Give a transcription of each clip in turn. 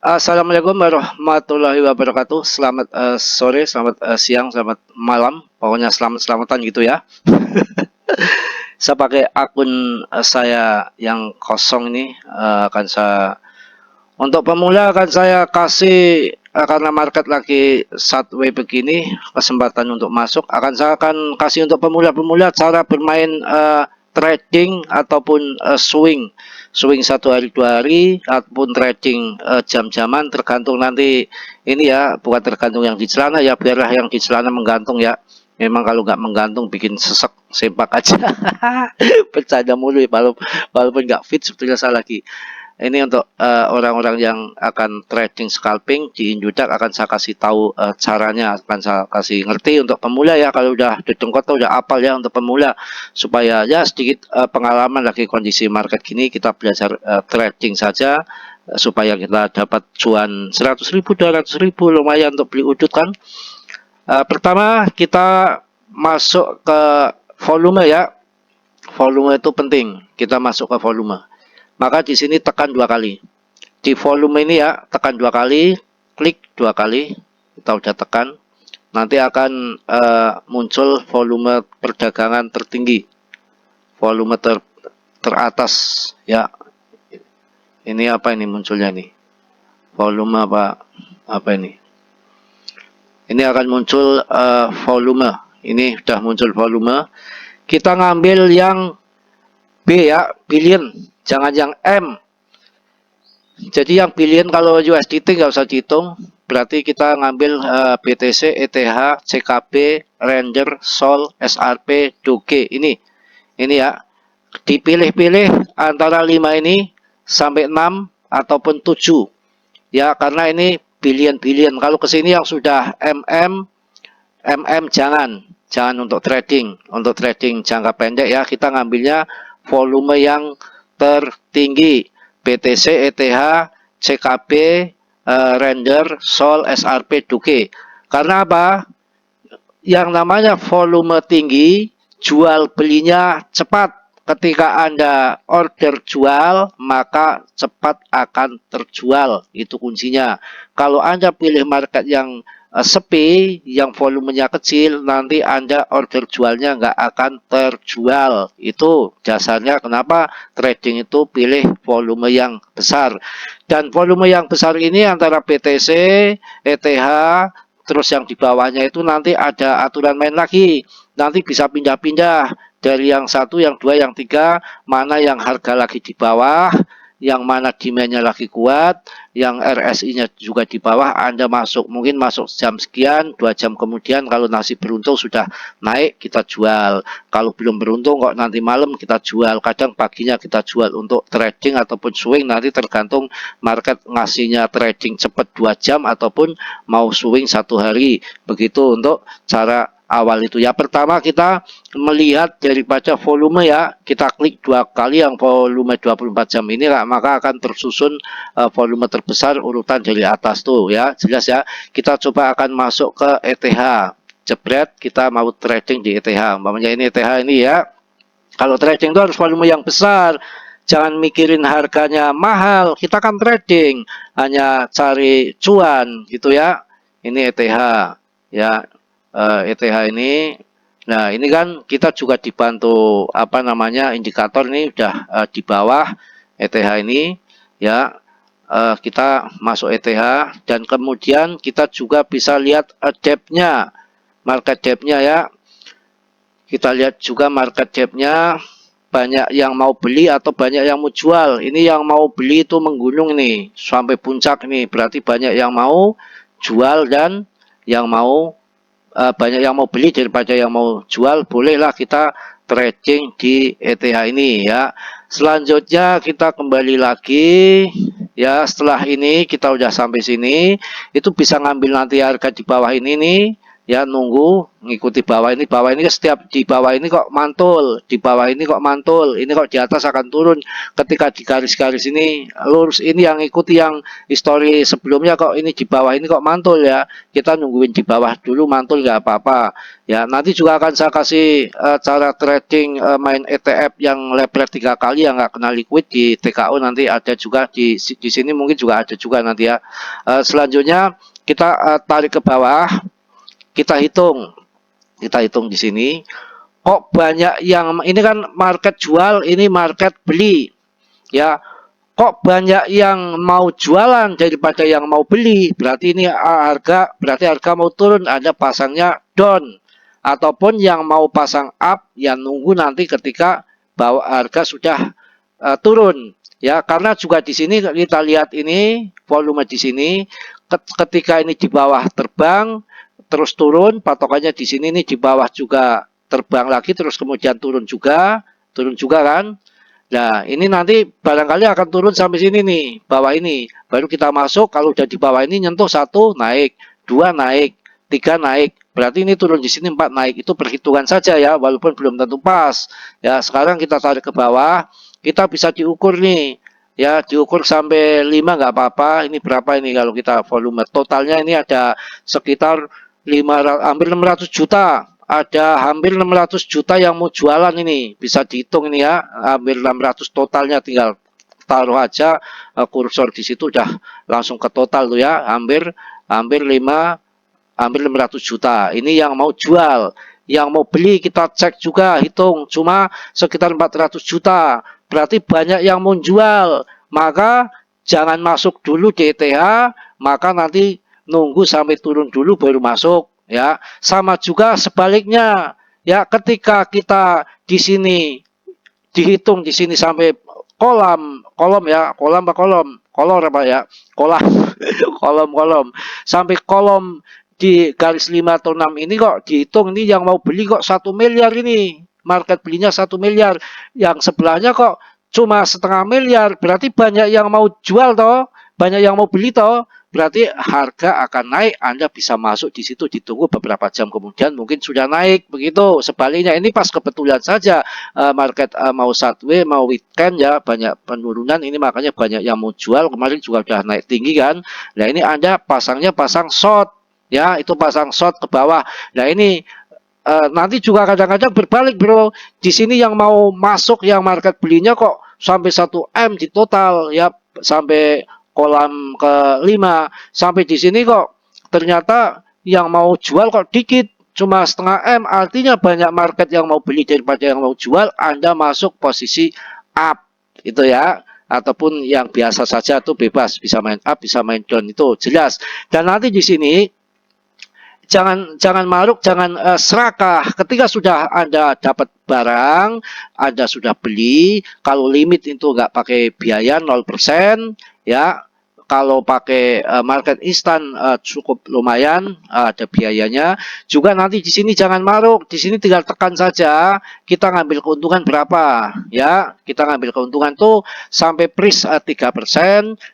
Assalamualaikum warahmatullahi wabarakatuh. Selamat sore, selamat siang, selamat malam. Pokoknya selamat-selamatan gitu ya. Saya pakai akun saya yang kosong ini akan saya untuk pemula akan saya kasih karena market lagi sideways begini kesempatan untuk masuk akan kasih untuk pemula-pemula cara bermain trading ataupun swing 1 hari 2 hari ataupun trading jam-jaman tergantung nanti ini ya, bukan tergantung yang di celana ya, biarlah yang di celana menggantung ya. Memang kalau nggak menggantung bikin sesek sempak aja. Bercanda mulu ya, walaupun nggak fit sebetulnya saya lagi. Ini untuk orang-orang yang akan trading scalping di Indodax akan saya kasih tahu caranya, akan saya kasih ngerti untuk pemula ya. Kalau udah didengkot udah apal ya untuk pemula, supaya ya sedikit pengalaman lagi kondisi market gini kita belajar trading saja supaya kita dapat cuan 100.000 200.000 lumayan untuk beli udut kan. Pertama kita masuk ke volume ya. Volume itu penting. Kita masuk ke volume. Maka di sini tekan 2 kali. Di volume ini ya, tekan 2 kali, klik 2 kali. Kita udah tekan. Nanti akan muncul volume perdagangan tertinggi. Volume teratas ya. Ini apa ini munculnya nih? Volume apa ini? Ini akan muncul volume. Ini sudah muncul volume. Kita ngambil yang B ya, billion, jangan yang M. Jadi yang billion kalau USDT nggak usah dihitung. Berarti kita ngambil BTC, ETH, CKB, Render, Sol, SRP, Doge. Ini ya. Dipilih-pilih antara 5 ini sampai 6 ataupun 7. Ya, karena ini billion-billion. Kalau kesini yang sudah MM jangan untuk trading. Untuk trading jangka pendek ya, kita ngambilnya volume yang tertinggi. BTC, ETH, CKB, Render, Sol, SRP, Doge. Karena apa? Yang namanya volume tinggi, jual belinya cepat. Ketika Anda order jual, maka cepat akan terjual. Itu kuncinya. Kalau Anda pilih market yang sepi, yang volumenya kecil, nanti Anda order jualnya nggak akan terjual. Itu dasarnya kenapa trading itu pilih volume yang besar. Dan volume yang besar ini antara BTC, ETH, terus yang di bawahnya itu nanti ada aturan main lagi. Nanti bisa pindah-pindah dari yang satu, yang dua, yang tiga, mana yang harga lagi di bawah, yang mana demandnya lagi kuat, yang RSI-nya juga di bawah, Anda masuk, mungkin masuk jam sekian, 2 jam kemudian kalau nasi beruntung sudah naik, kita jual. Kalau belum beruntung kok nanti malam kita jual, kadang paginya kita jual. Untuk trading ataupun swing nanti tergantung market ngasihnya trading cepat 2 jam ataupun mau swing 1 hari. Begitu untuk cara awal itu ya. Pertama kita melihat daripada volume ya, kita klik 2 kali yang volume 24 jam ini lah, maka akan tersusun volume terbesar urutan dari atas tuh ya, jelas ya. Kita coba akan masuk ke ETH, jebret kita mau trading di ETH, umpamanya ini ETH ini ya. Kalau trading itu harus volume yang besar, jangan mikirin harganya mahal, kita kan trading hanya cari cuan gitu ya. Ini ETH ya, ETH ini. Nah, ini kan kita juga dibantu apa namanya indikator ini udah di bawah ETH ini ya. Kita masuk ETH dan kemudian kita juga bisa lihat depth-nya, market depth-nya ya. Kita lihat juga market depth-nya, banyak yang mau beli atau banyak yang mau jual. Ini yang mau beli itu menggunung nih sampai puncak nih, berarti banyak yang mau jual dan yang mau banyak yang mau beli daripada yang mau jual. Bolehlah kita trading di ETH ini ya. Selanjutnya kita kembali lagi ya. Setelah ini kita udah sampai sini, itu bisa ngambil nanti harga di bawah ini nih ya nunggu ngikuti bawah ini setiap di bawah ini kok mantul, di bawah ini kok mantul, ini kok di atas akan turun. Ketika di garis-garis ini lurus, ini yang ikuti yang histori sebelumnya, kok ini di bawah ini kok mantul ya, kita nungguin di bawah dulu mantul nggak apa-apa ya. Nanti juga akan saya kasih cara trading main ETF yang level 3 kali yang nggak kena liquid di TKO, nanti ada juga di sini, mungkin juga ada juga nanti ya. Selanjutnya kita tarik ke bawah, kita hitung di sini. Kok banyak yang ini kan market jual, ini market beli ya. Kok banyak yang mau jualan daripada yang mau beli, berarti ini berarti harga mau turun, ada pasangnya down. Ataupun yang mau pasang up, yang nunggu nanti ketika bahwa harga sudah turun ya. Karena juga di sini kita lihat ini volume di sini, ketika ini di bawah terbang terus turun, patokannya di sini nih di bawah juga terbang lagi terus kemudian turun juga kan. Nah, ini nanti barangkali akan turun sampai sini nih, bawah ini. Baru kita masuk, kalau udah di bawah ini nyentuh 1 naik, 2 naik, 3 naik. Berarti ini turun di sini 4 naik. Itu perhitungan saja ya, walaupun belum tentu pas. Ya, sekarang kita tarik ke bawah, kita bisa diukur nih. Ya, diukur sampai 5 nggak apa-apa. Ini berapa ini kalau kita volume totalnya ini ada sekitar hampir 600 juta. Ada hampir 600 juta yang mau jualan ini, bisa dihitung ini ya, hampir 600 totalnya, tinggal taruh aja kursor di situ udah langsung ke total tuh ya, hampir hampir 600 juta. Ini yang mau jual, yang mau beli kita cek juga, hitung cuma sekitar 400 juta. Berarti banyak yang mau jual, maka jangan masuk dulu di ETH, maka nanti nunggu sampai turun dulu baru masuk ya. Sama juga sebaliknya ya, ketika kita di sini dihitung di sini sampai kolom ya, kolom apa ya, kolom kolom sampai kolom di garis 5 atau 6 ini, kok dihitung ini yang mau beli kok 1 miliar, ini market belinya 1 miliar, yang sebelahnya kok cuma setengah miliar, berarti banyak yang mau jual toh, banyak yang mau beli toh, berarti harga akan naik. Anda bisa masuk di situ, ditunggu beberapa jam kemudian mungkin sudah naik begitu. Sebaliknya ini pas kebetulan saja market mau sideways, mau weekend ya, banyak penurunan ini, makanya banyak yang mau jual. Kemarin juga sudah naik tinggi kan. Nah, ini Anda pasangnya pasang short ya, itu pasang short ke bawah. Nah, ini nanti juga kadang-kadang berbalik bro. Di sini yang mau masuk, yang market belinya kok sampai 1 M di total ya, sampai kolam ke-5, sampai di sini kok ternyata yang mau jual kok dikit, cuma setengah M. Artinya banyak market yang mau beli daripada yang mau jual. Anda masuk posisi up itu ya, ataupun yang biasa saja tuh bebas, bisa main up bisa main down, itu jelas. Dan nanti di sini jangan maruk, jangan serakah. Ketika sudah Anda dapat barang, Anda sudah beli, kalau limit itu nggak pakai biaya 0% ya. Kalau pakai market instan cukup lumayan, ada biayanya. Juga nanti di sini jangan maruk, di sini tinggal tekan saja. Kita ngambil keuntungan berapa ya? Kita ngambil keuntungan tuh sampai pris 3%,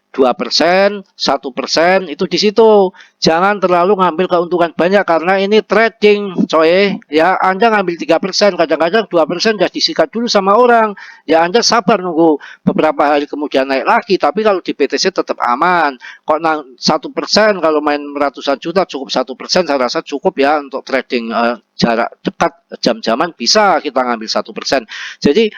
2%, 1%, itu di situ. Jangan terlalu ngambil keuntungan banyak karena ini trading, coy. Ya, Anda ngambil 3%, kadang-kadang 2% sudah disikat dulu sama orang. Ya, Anda sabar nunggu beberapa hari kemudian naik lagi. Tapi kalau di BTC tetap aman. Kok 1% kalau main ratusan juta, cukup 1%, saya rasa cukup ya untuk trading jarak dekat, jam-jaman bisa kita ngambil 1%. Jadi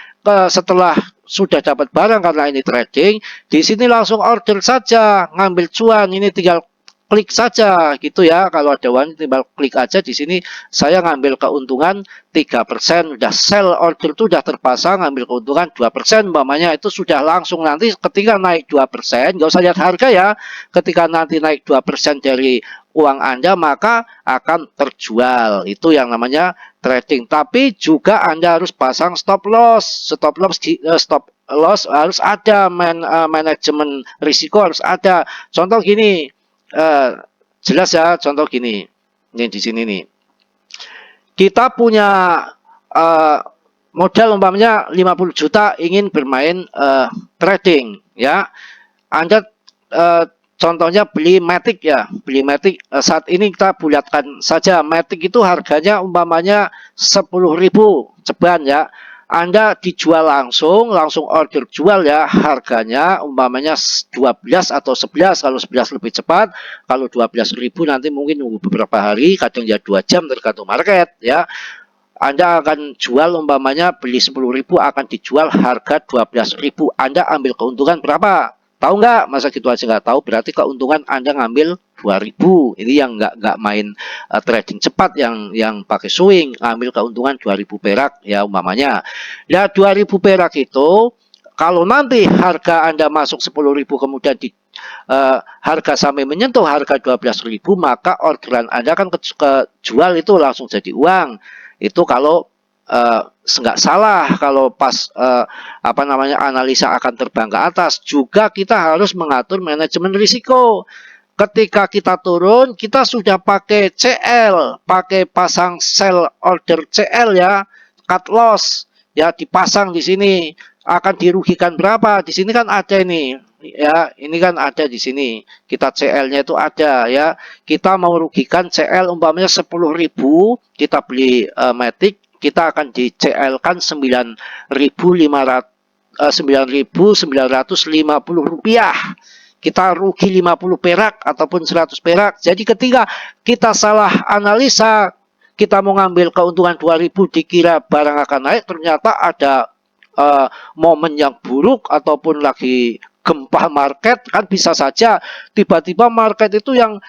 setelah sudah dapat barang karena ini trading, di sini langsung order saja, ngambil cuan, ini tinggal klik saja gitu ya. Kalau ada uang tinggal klik aja di sini. Saya ngambil keuntungan 3%, udah sell order itu udah terpasang, ngambil keuntungan 2%, umpamanya itu sudah langsung. Nanti ketika naik 2%, nggak usah lihat harga ya. Ketika nanti naik 2% dari uang Anda, maka akan terjual. Itu yang namanya trading. Tapi juga Anda harus pasang stop loss. Stop loss harus ada, manajemen risiko harus ada. Contoh gini, jelas ya, contoh gini. Ini di sini nih. Kita punya modal umpamanya 50 juta ingin bermain trading ya. Anda contohnya beli Matic ya, beli Matic saat ini kita bulatkan saja. Matic itu harganya umpamanya 10.000 ceban ya. Anda dijual langsung order jual ya, harganya umpamanya 12 atau 11, kalau 11 lebih cepat, kalau 12.000 nanti mungkin nunggu beberapa hari, kadang ya 2 jam tergantung market ya. Anda akan jual umpamanya beli 10.000 akan dijual harga 12.000. Anda ambil keuntungan berapa? Tahu nggak? Masa gitu aja nggak tahu? Berarti keuntungan Anda ngambil 2.000. Ini yang nggak main trading cepat, yang pakai swing, ngambil keuntungan 2.000 perak ya umpamanya. Nah, 2.000 perak itu kalau nanti harga Anda masuk 10.000 kemudian di harga sampai menyentuh harga 12.000, maka orderan Anda kan kejual itu langsung jadi uang. Itu kalau nggak salah, kalau pas apa namanya analisa akan terbang ke atas. Juga kita harus mengatur manajemen risiko. Ketika kita turun, kita sudah pakai CL, pakai pasang sell order CL ya, cut loss ya, dipasang di sini. Akan dirugikan berapa? Di sini kan ada ini ya, ini kan ada di sini. Kita CL-nya itu ada ya. Kita mau rugikan CL umpamanya 10.000, kita beli Matic, kita akan di CL-kan 9.950 rupiah. Kita rugi 50 perak ataupun 100 perak. Jadi ketika kita salah analisa, kita mau ngambil keuntungan 2.000 dikira barang akan naik, ternyata ada momen yang buruk ataupun lagi gempa market, kan bisa saja tiba-tiba market itu yang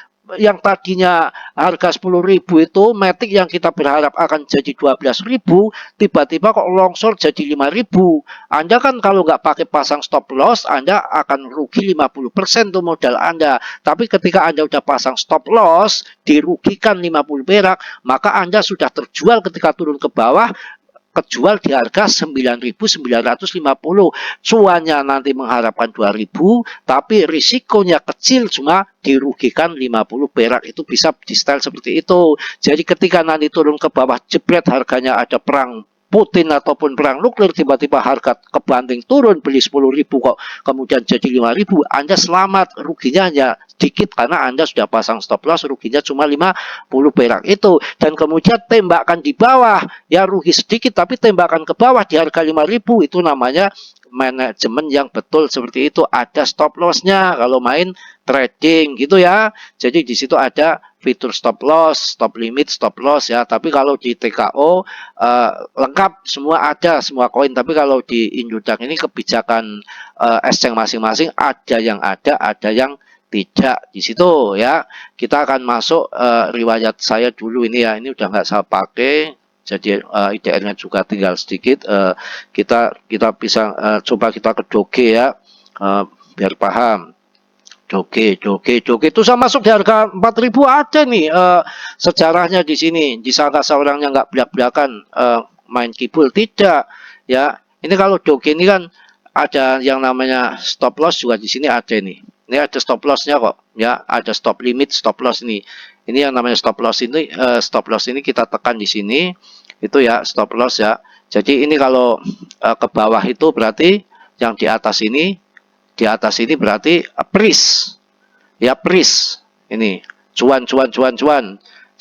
tadinya harga 10.000 itu Matic yang kita berharap akan jadi 12.000, tiba-tiba kok longsor jadi 5.000. Anda kan kalau nggak pakai pasang stop loss, Anda akan rugi 50% tuh modal Anda. Tapi ketika Anda udah pasang stop loss, dirugikan 50 perak, maka Anda sudah terjual ketika turun ke bawah, kejual di harga 9.950. Cuannya nanti mengharapkan 2.000, tapi risikonya kecil, cuma dirugikan 50 perak. Itu bisa di style seperti itu. Jadi ketika nanti turun ke bawah, jebret harganya ada perang Putin ataupun perang nuklir, tiba-tiba harga kebanting turun, beli 10.000 kok kemudian jadi 5.000, Anda selamat, ruginya hanya sedikit karena Anda sudah pasang stop loss, ruginya cuma 50 perak itu. Dan kemudian tembakan di bawah, ya rugi sedikit tapi tembakan ke bawah di harga 5.000, itu namanya manajemen yang betul seperti itu. Ada stop lossnya kalau main trading gitu ya. Jadi di situ ada fitur stop loss, stop limit, stop loss ya. Tapi kalau di TKO lengkap semua, ada semua koin. Tapi kalau di Indodax ini kebijakan exchange masing-masing, ada yang ada yang tidak di situ ya. Kita akan masuk riwayat saya dulu ini ya. Ini udah nggak saya pakai. Jadi IDR-nya juga tinggal sedikit. Kita bisa coba kita ke Doge ya, biar paham. Doge itu saya masuk di harga 4.000 ada nih sejarahnya di sini. Disangka seorangnya nggak belak-belakan main kibul, tidak ya. Ini kalau Doge ini kan ada yang namanya stop loss juga di sini ada nih. Ini ada stop lossnya kok ya, ada stop limit, stop loss ini. Ini yang namanya stop loss ini, kita tekan di sini itu ya, stop loss ya. Jadi ini kalau ke bawah itu berarti yang di atas ini berarti pris ya, pris ini cuan 1%,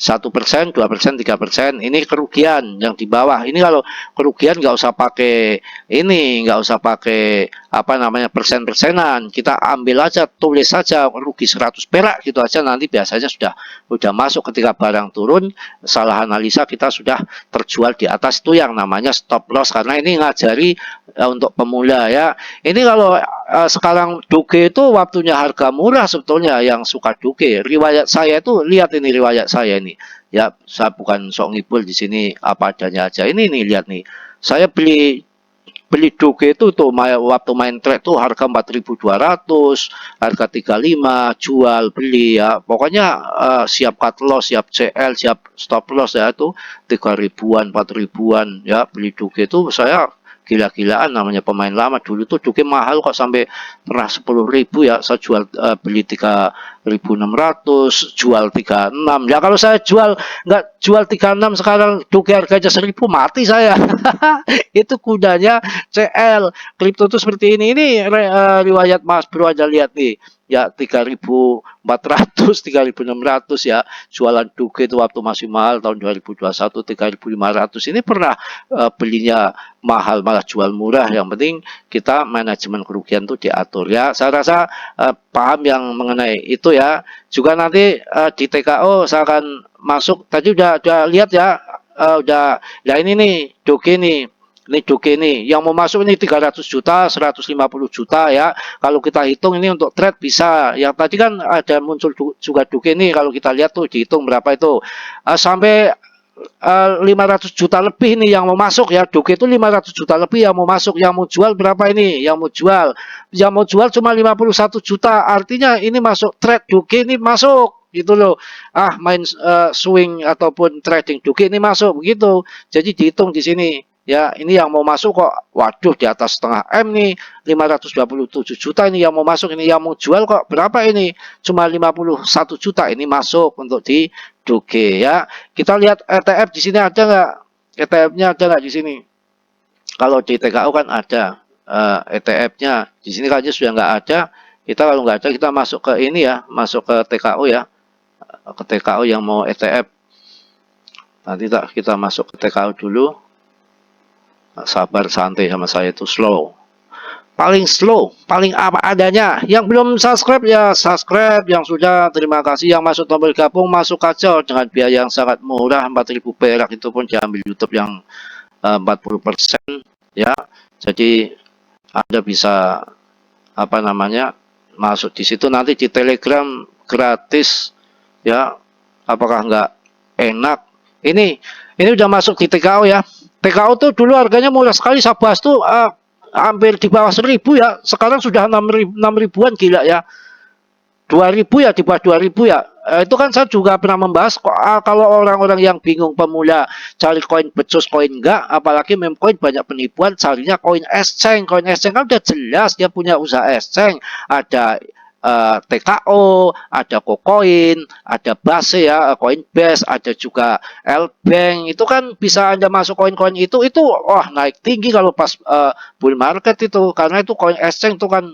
2%, 3%. Ini kerugian yang di bawah. Ini kalau kerugian nggak usah pakai ini, nggak usah pakai apa namanya persen-persenan. Kita ambil aja, tulis saja rugi 100 perak gitu aja, nanti biasanya sudah masuk. Ketika barang turun, salah analisa, kita sudah terjual di atas. Itu yang namanya stop loss, karena ini ngajari untuk pemula ya. Ini kalau sekarang Doge itu waktunya harga murah sebetulnya. Yang suka Doge, riwayat saya itu, lihat ini riwayat saya ini ya, saya bukan sok ngibul di sini, apa adanya aja. Ini nih, lihat nih, saya beli Doge itu tuh waktu main trade tuh harga 4.200, harga 35, jual beli ya. Pokoknya siap cut loss, siap CL, siap stop loss ya, itu 3.000-an, 4.000-an ya. Beli Doge itu saya gila-gilaan, namanya pemain lama. Dulu tuh Doge mahal kok, sampai pernah 10.000 ya. Saya jual beli 3 3.600, jual 36. Ya kalau saya nggak jual 36 sekarang duke harganya 1.000 mati saya. Itu kudanya CL. Kripto itu seperti ini. Ini riwayat Mas Bro aja lihat nih. Ya 3.400, 3.600 ya. Jualan duke itu waktu masih mahal tahun 2021 3.500. Ini pernah belinya mahal malah jual murah. Yang penting kita manajemen kerugian itu diatur ya. Saya rasa paham yang mengenai itu ya. Juga nanti di TKO saya akan masuk. Tadi udah lihat ya. Udah ya ini nih doge nih. Ini doge nih, yang mau masuk ini 300 juta, 150 juta ya. Kalau kita hitung ini untuk trade bisa. Yang tadi kan ada muncul juga doge nih, kalau kita lihat tuh dihitung berapa itu. Sampai 500 juta lebih nih yang mau masuk ya. Doge itu 500 juta lebih yang mau masuk. Yang mau jual berapa ini? Yang mau jual cuma 51 juta. Artinya ini masuk trade doge ini masuk gitu loh. Main swing ataupun trading doge ini masuk begitu. Jadi dihitung di sini. Ya, ini yang mau masuk kok, waduh di atas setengah M nih, 527 juta ini yang mau masuk, ini yang mau jual kok berapa ini? Cuma 51 juta ini masuk untuk di doge ya. Kita lihat ETF di sini ada nggak? ETF-nya ada nggak di sini? Kalau di TKO kan ada ETF-nya. Di sini kayaknya sudah nggak ada. Kita kalau nggak ada kita masuk ke ini ya, masuk ke TKO ya. Ke TKO yang mau ETF. Nanti kita masuk ke TKO dulu. Sabar santai sama saya itu slow, paling apa adanya. Yang belum subscribe ya subscribe, yang sudah terima kasih, yang masuk tombol gabung masuk aja dengan biaya yang sangat murah 4.000 perak, itu pun diambil YouTube yang 40% ya. Jadi Anda bisa apa namanya masuk di situ, nanti di Telegram gratis ya. Apakah nggak enak? Ini udah masuk di TKO ya. TKO tuh dulu harganya murah sekali, saya bahas tuh hampir di bawah 1.000 ya. Sekarang sudah 6 ribuan, gila ya. 2.000 ya, di bawah 2.000 ya. Itu kan saya juga pernah membahas kalau orang-orang yang bingung pemula cari koin becus, koin enggak, apalagi meme coin banyak penipuan, carinya koin exchange. Koin exchange kan udah jelas dia punya usaha exchange, ada TKO, ada KuCoin, ada Base ya, Coinbase, ada juga Lbank. Itu kan bisa Anda masuk koin-koin itu wah naik tinggi kalau pas bull market itu, karena itu koin exchange itu kan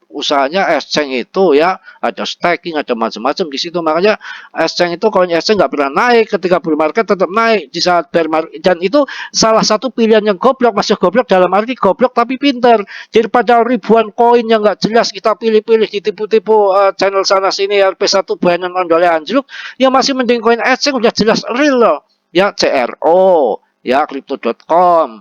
usahanya exchange itu ya, ada staking, ada macam-macam di situ. Makanya exchange itu, koin exchange nggak pernah naik, ketika bull market tetap naik di saat bear market. Dan itu salah satu pilihan yang goblok, masih goblok dalam arti goblok tapi pinter. Daripada ribuan koin yang nggak jelas kita pilih-pilih ditipu-tipu channel sana sini, RP1 Binance ondolnya anjlok, ya masih mending koin exchange udah jelas real loh ya. CRO ya, crypto.com,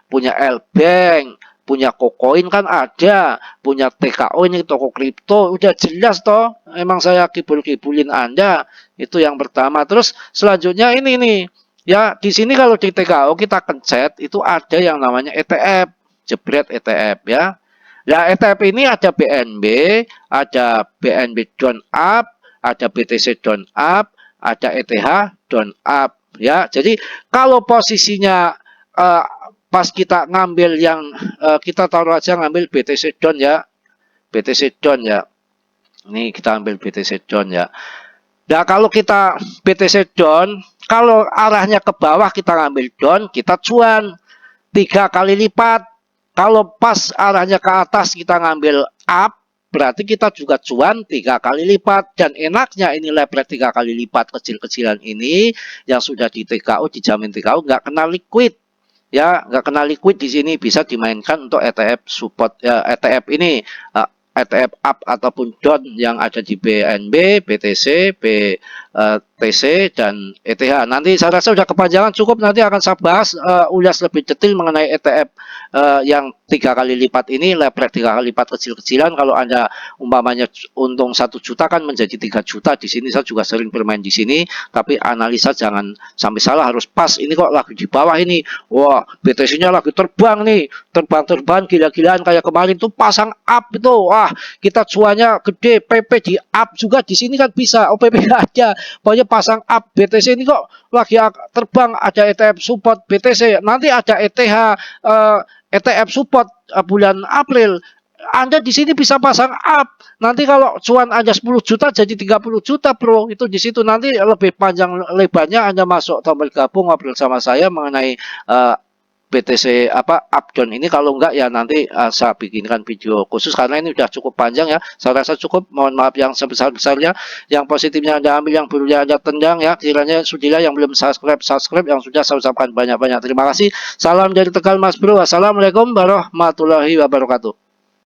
punya Lbank, punya KuCoin kan ada, punya TKO ini toko kripto, udah jelas toh. Emang saya kibul-kibulin Anda. Itu yang pertama. Terus selanjutnya ini nih. Ya, di sini kalau di TKO kita pencet itu ada yang namanya ETF, jebret ETF ya. Nah, ETF ini ada BNB, ada BNB down up, ada BTC down up, ada ETH down up ya. Jadi kalau posisinya pas kita ngambil yang kita taruh aja ngambil BTC down ya, BTC down ya. Ini kita ambil BTC down ya. Nah kalau kita BTC down, kalau arahnya ke bawah kita ngambil down, kita cuan 3 kali lipat. Kalau pas arahnya ke atas kita ngambil up, berarti kita juga cuan 3 kali lipat. Dan enaknya ini leverage 3 kali lipat kecil-kecilan ini yang sudah di TKO, dijamin TKO, nggak kena liquid. Ya, nggak kena liquid di sini, bisa dimainkan untuk ETF support ya, ETF ini ETF up ataupun down yang ada di BNB, BTC, BTC dan ETH. Nanti saya rasa sudah kepanjangan, cukup nanti akan saya bahas ulas lebih detail mengenai ETF yang 3 kali lipat ini, leverage 3 kali lipat kecil-kecilan. Kalau Anda umpamanya untung 1 juta kan menjadi 3 juta. Di sini saya juga sering bermain di sini, tapi analisa jangan sampai salah, harus pas. Ini kok lagi di bawah ini, wah BTC-nya lagi terbang nih, terbang-terbang gila-gilaan kayak kemarin tuh pasang up itu, wah kita cuannya gede. PP di up juga di sini kan bisa, OPP aja, pokoknya pasang up. BTC ini kok lagi terbang, ada ETF support BTC, nanti ada ETH ETF support bulan April. Anda di sini bisa pasang up. Nanti kalau cuan Anda 10 juta jadi 30 juta, Bro. Itu di situ nanti lebih panjang lebarnya Anda masuk tombol gabung ngobrol sama saya mengenai BTC updown ini. Kalau enggak ya nanti saya bikinkan video khusus karena ini udah cukup panjang ya. Saya rasa cukup. Mohon maaf yang sebesar-besarnya. Yang positifnya Anda ambil, yang buruknya Anda tendang ya. Kiranya sudilah, yang belum subscribe, yang sudah saya ucapkan banyak-banyak terima kasih. Salam dari Tegal Mas Bro. Assalamualaikum warahmatullahi wabarakatuh.